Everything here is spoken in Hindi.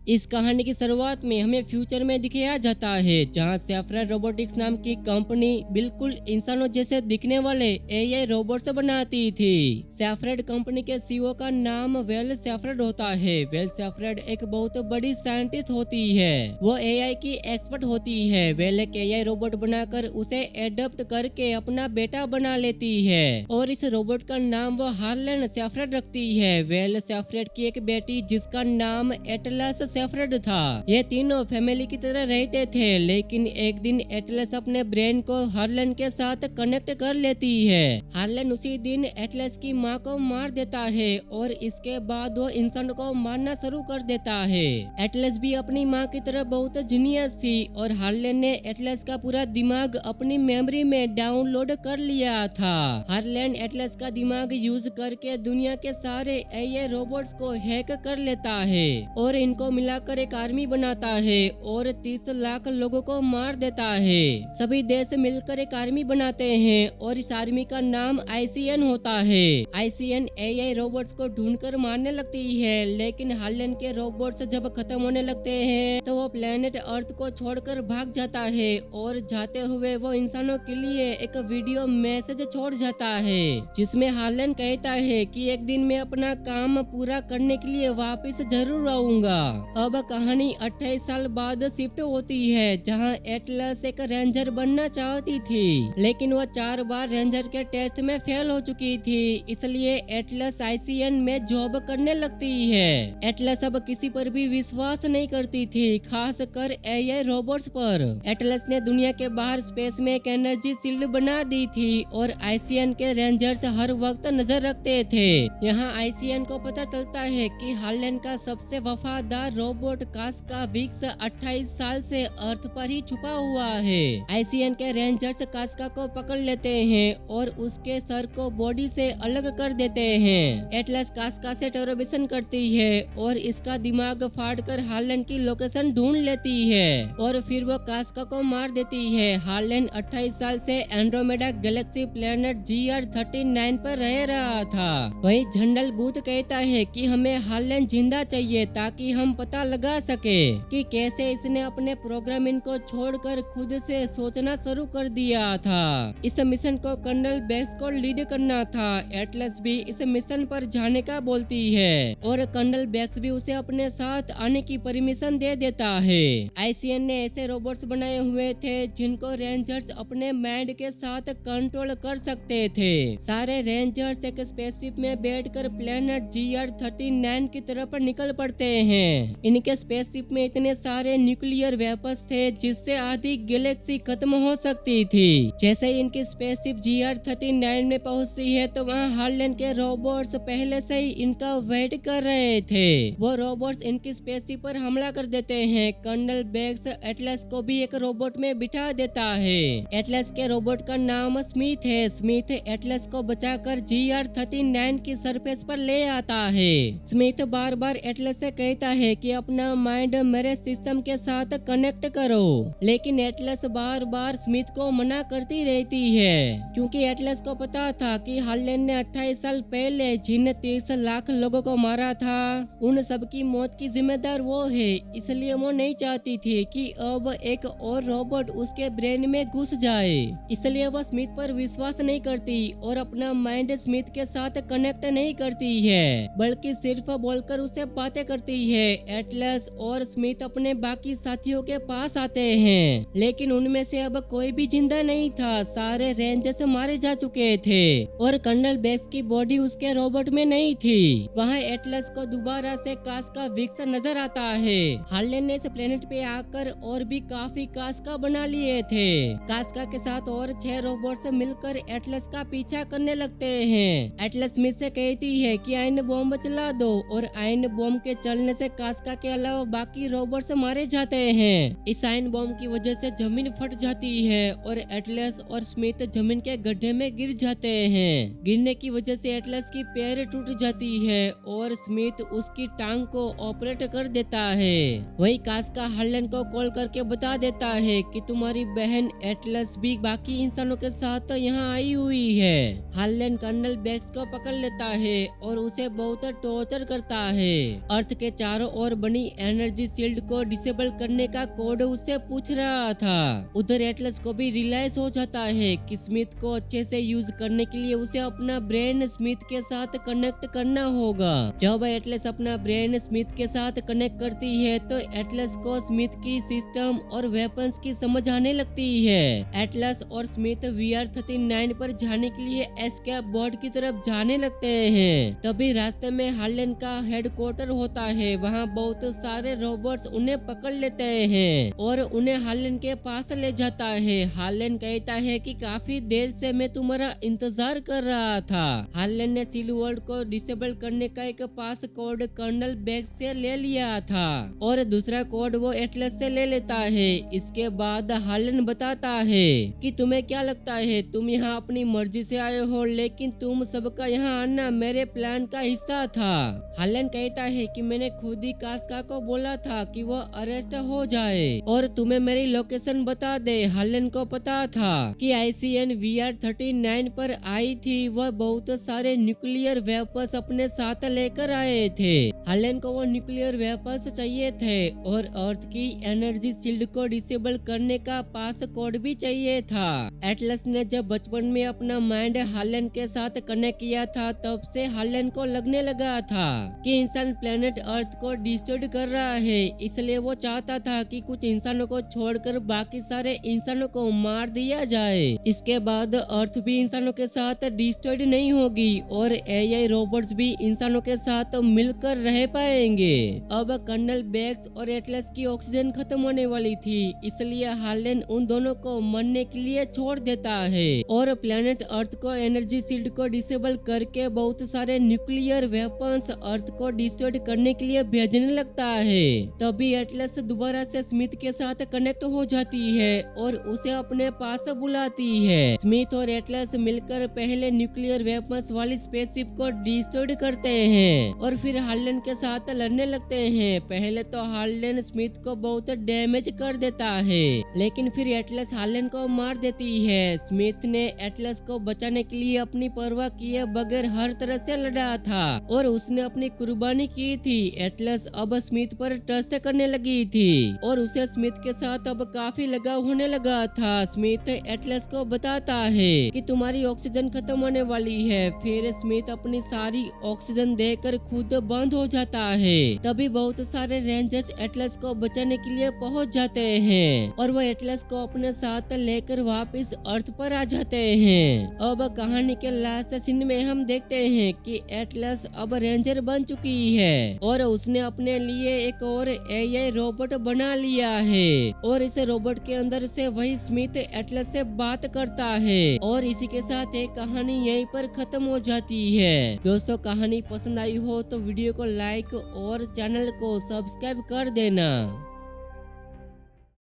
इस कहानी की शुरुआत में हमें फ्यूचर में दिखाया जाता है, जहां सेफ्रेड रोबोटिक्स नाम की कंपनी बिल्कुल इंसानों जैसे दिखने वाले एआई रोबोट्स बनाती थी। सेफ्रेड कंपनी के सीईओ का नाम वेल सेफ्रेड होता है। वेल सेफ्रेड एक बहुत बड़ी साइंटिस्ट होती है। वो एआई की एक्सपर्ट होती है। वेल एक एआई रोबोट बनाकर उसे एडप्ट करके अपना बेटा बना लेती है और इस रोबोट का नाम वो हार्लेन सेफ्रेड रखती है। वेल सेफ्रेड की एक बेटी जिसका नाम एटलस सेफ्रेड था। ये तीनों फैमिली की तरह रहते थे, लेकिन एक दिन एटलस अपने ब्रेन को हार्लेन के साथ कनेक्ट कर लेती है। हार्लेन उसी दिन एटलस की माँ को मार देता है और इसके बाद वो इंसान को मारना शुरू कर देता है। एटलस भी अपनी माँ की तरह बहुत जीनियस थी और हार्लेन ने एटलस का पूरा दिमाग अपनी मेमोरी में डाउनलोड कर लिया था। हार्लेन एटलस का दिमाग यूज करके दुनिया के सारे एआई रोबोट्स को हैक कर लेता है और इनको मिलाकर एक आर्मी बनाता है और 30 लाख लोगों को मार देता है। सभी देश मिलकर एक आर्मी बनाते हैं और इस आर्मी का नाम आईसीएन होता है। आईसीएन एआई रोबोट्स को ढूंढकर मारने लगती है, लेकिन हार्लेन के रोबोट्स जब खत्म होने लगते हैं तो वो प्लेनेट अर्थ को छोड़कर भाग जाता है और जाते हुए वो इंसानों के लिए एक वीडियो मैसेज छोड़ जाता है, जिसमें हार्लेन कहता है कि एक दिन मैं अपना काम पूरा करने के लिए वापस जरूर आऊंगा। अब कहानी 28 साल बाद शिफ्ट होती है, जहां एटलस एक रेंजर बनना चाहती थी, लेकिन वह 4 बार रेंजर के टेस्ट में फेल हो चुकी थी। इसलिए एटलस आईसीएन में जॉब करने लगती है। एटलस अब किसी पर भी विश्वास नहीं करती थी, खास कर एआई रोबोट्स पर। एटलस ने दुनिया के बाहर स्पेस में एक एनर्जी शील्ड बना दी थी और आईसीएन के रेंजर्स हर वक्त नजर रखते थे। यहाँ आईसीएन को पता चलता है कि हार्लेन का सबसे वफादार रोबोट कास्का विक्स 28 साल से अर्थ पर ही छुपा हुआ है। आईसीएन के रेंजर्स कास्का को पकड़ लेते हैं और उसके सर को बॉडी से अलग कर देते हैं। एटलस कास्का से टेरोरिज्म करती है और इसका दिमाग फाड़कर हार्लेन की लोकेशन ढूंढ लेती है और फिर वो कास्का को मार देती है। हार्लेन 28 साल से एंड्रोमेडा गैलेक्सी प्लेनेट GR39 पर रह रहा था। वही झंडल बूथ कहता है कि हमें हार्लेन जिंदा चाहिए ताकि हम पता लगा सके कि कैसे इसने अपने प्रोग्रामिंग को छोड़कर खुद से सोचना शुरू कर दिया था। इस मिशन को कर्नल बेक्स को लीड करना था। एटलस भी इस मिशन पर जाने का बोलती है और कर्नल बेक्स भी उसे अपने साथ आने की परमिशन दे देता है। आईसीएन ने ऐसे रोबोट्स बनाए हुए थे जिनको रेंजर्स अपने माइंड के साथ कंट्रोल कर सकते थे। सारे रेंजर्स एक स्पेसशिप में बैठकर प्लेनेट GR39 की तरफ निकल पड़ते हैं। इनके स्पेसशिप में इतने सारे न्यूक्लियर वेपन्स थे जिससे आधी गैलेक्सी खत्म हो सकती थी। जैसे ही इनकी स्पेसशिप GR39 में पहुंचती है तो वहां हार्लेन के रोबोट्स पहले से ही इनका वेट कर रहे थे। वो रोबोट्स इनकी स्पेसशिप पर हमला कर देते हैं। कर्नल बेक्स एटलस को भी एक रोबोट में बिठा देता है। एटलस के रोबोट का नाम स्मिथ है। स्मिथ एटलस को बचाकर GR39 की सरफेस पर ले आता है। स्मिथ बार बार एटलस से कहता है कि अपना माइंड मेरे सिस्टम के साथ कनेक्ट करो, लेकिन एटलस बार बार स्मिथ को मना करती रहती है, क्योंकि एटलस को पता था कि हार्लेन ने 28 साल पहले जिन 30 लाख लोगों को मारा था उन सबकी मौत की जिम्मेदार वो है। इसलिए वो नहीं चाहती थी कि अब एक और रोबोट उसके ब्रेन में घुस जाए। इसलिए वो स्मिथ पर विश्वास नहीं करती और अपना माइंड स्मिथ के साथ कनेक्ट नहीं करती है, बल्कि सिर्फ बोलकर उससे बातें करती है। एटलस और स्मिथ अपने बाकी साथियों के पास आते हैं, लेकिन उनमें से अब कोई भी जिंदा नहीं था। सारे रेंजर्स मारे जा चुके थे और कर्नल बेक्स की बॉडी उसके रोबोट में नहीं थी। वहाँ एटलस को दोबारा से कास्का विक्स नजर आता है। हार्लेन ने इस प्लेनेट पे आकर और भी काफी कास्का बना लिए थे। कास्का के साथ और 6 रोबोट्स मिलकर एटलस का पीछा करने लगते हैं। एटलस स्मिथ से कहती है कि आयन बॉम्ब चला दो और आयन बॉम्ब के चलने से कास्का के अलावा बाकी रोबोट्स मारे जाते हैं। इस आयन बॉम्ब की वजह से जमीन फट जाती है और एटलस और स्मिथ जमीन के गड्ढे में गिर जाते हैं। गिरने की वजह से एटलस की पैर टूट जाती है और स्मिथ उसकी टांग को ऑपरेट कर देता है। वही कास्का हार्लेन को कॉल करके बता देता है कि तुम्हारी बहन एटलस भी बाकी इंसानों के साथ यहाँ आई हुई है। हार्लेन कर्नल बेक्स को पकड़ लेता है और उसे बहुत टॉर्चर करता है। अर्थ के चारों ओर बनी एनर्जी शील्ड को डिसेबल करने का कोड उससे पूछ रहा था। उधर एटलस को भी रियलाइज हो जाता है कि स्मिथ को अच्छे से यूज करने के लिए उसे अपना ब्रेन स्मिथ के साथ कनेक्ट करना होगा। जब एटलस अपना ब्रेन स्मिथ के साथ कनेक्ट करती है तो एटलस को स्मिथ की सिस्टम और वेपन्स की समझ आने लगती है। एटलस और स्मिथ VR-39 पर जाने के लिए एस्केप बोर्ड की तरफ जाने लगते हैं। तभी रास्ते में हार्लेन का हेडक्वार्टर होता है। वहाँ बहुत सारे रोबोट्स उन्हें पकड़ लेते हैं और उन्हें हार्लेन के पास ले जाता है। हार्लेन कहता है कि काफी देर से मैं तुम्हारा इंतजार कर रहा था। हार्लेन ने सील वर्ल्ड को डिसेबल करने का एक पास कोड कर्नल बेक्स से ले लिया था और दूसरा कोड वो एटलस से ले लेता है। इसके बाद हार्लेन बताता है कि तुम्हें क्या लगता है, तुम यहाँ अपनी मर्जी से आए हो, लेकिन तुम सबका यहाँ आना मेरे प्लान का हिस्सा था। हार्लेन कहता है कि मैंने खुद ही कास्का को बोला था कि वो अरेस्ट हो जाए और तुम्हें मेरी लोकेशन बता दे। हार्लेन को पता था कि ICN VR-39 पर आई थी। वह बहुत सारे न्यूक्लियर वेपन्स अपने साथ लेकर आए थे। हार्लेन को वो न्यूक्लियर वेपन्स चाहिए थे और अर्थ की एनर्जी शील्ड को डिसेबल करने का पास कोड भी चाहिए था। एटलस ने जब बचपन में अपना माइंड हार्लेन के साथ कनेक्ट किया था तब से हार्लेन को लगने लगा था कि इंसान प्लेनेट अर्थ को डिस्ट्रॉय कर रहा है। इसलिए वो चाहता था कि कुछ इंसानों को छोड़कर बाकी सारे इंसानों को मार दिया जाए। इसके बाद अर्थ भी इंसानों के साथ डिस्ट्रॉयड नहीं होगी और AI रोबोट्स भी इंसानों के साथ मिलकर रह पाएंगे। अब कर्नल बेक्स और एटलस की ऑक्सीजन खत्म होने वाली थी, इसलिए हार्लेन उन दोनों को मरने के लिए छोड़ देता है और प्लेनेट अर्थ को एनर्जी शील्ड को डिसेबल करके बहुत सारे न्यूक्लियर वेपन्स अर्थ को डिस्ट्रॉय करने के लिए भेजने लगता है। तभी एटलस दोबारा से स्मिथ के साथ कनेक्ट हो जाती है और उसे अपने पास बुलाती है। स्मिथ और एटलस मिलकर पहले न्यूक्लियर वेपन्स वाली स्पेसशिप को डिस्ट्रॉय करते हैं और फिर हार्लेन के साथ लड़ने लगते हैं। पहले तो हार्लेन स्मिथ को बहुत डैमेज कर देता है, लेकिन फिर एटलस हार्लेन को मार देती है। स्मिथ ने एटलस को बचाने के लिए अपनी परवाह किए बगैर हर तरह से लड़ा था और उसने अपनी कुर्बानी की थी। एटलस अब स्मिथ पर ट्रस्ट करने लगी थी और उसे स्मिथ के साथ अब काफी लगाव होने लगा था। स्मिथ एटलस को बताता है कि तुम्हारी ऑक्सीजन खत्म होने वाली है। फिर स्मिथ अपनी सारी ऑक्सीजन देकर खुद बंद हो जाता है। तभी बहुत सारे रेंजर्स एटलस को बचाने के लिए पहुंच जाते हैं और वो एटलस को अपने साथ लेकर वापस अर्थ पर आ जाते हैं। अब कहानी के लास्ट सीन में हम देखते हैं कि एटलस अब रेंजर बन चुकी है और उसने अपने लिए एक और AI रोबोट बना लिया है और इस रोबोट के अंदर से वही स्मिथ एटलस से बात करता है और इसी के साथ एक कहानी यहीं पर खत्म हो जाती है। दोस्तों, कहानी पसंद आई हो तो वीडियो को लाइक और चैनल को सब्सक्राइब कर देना।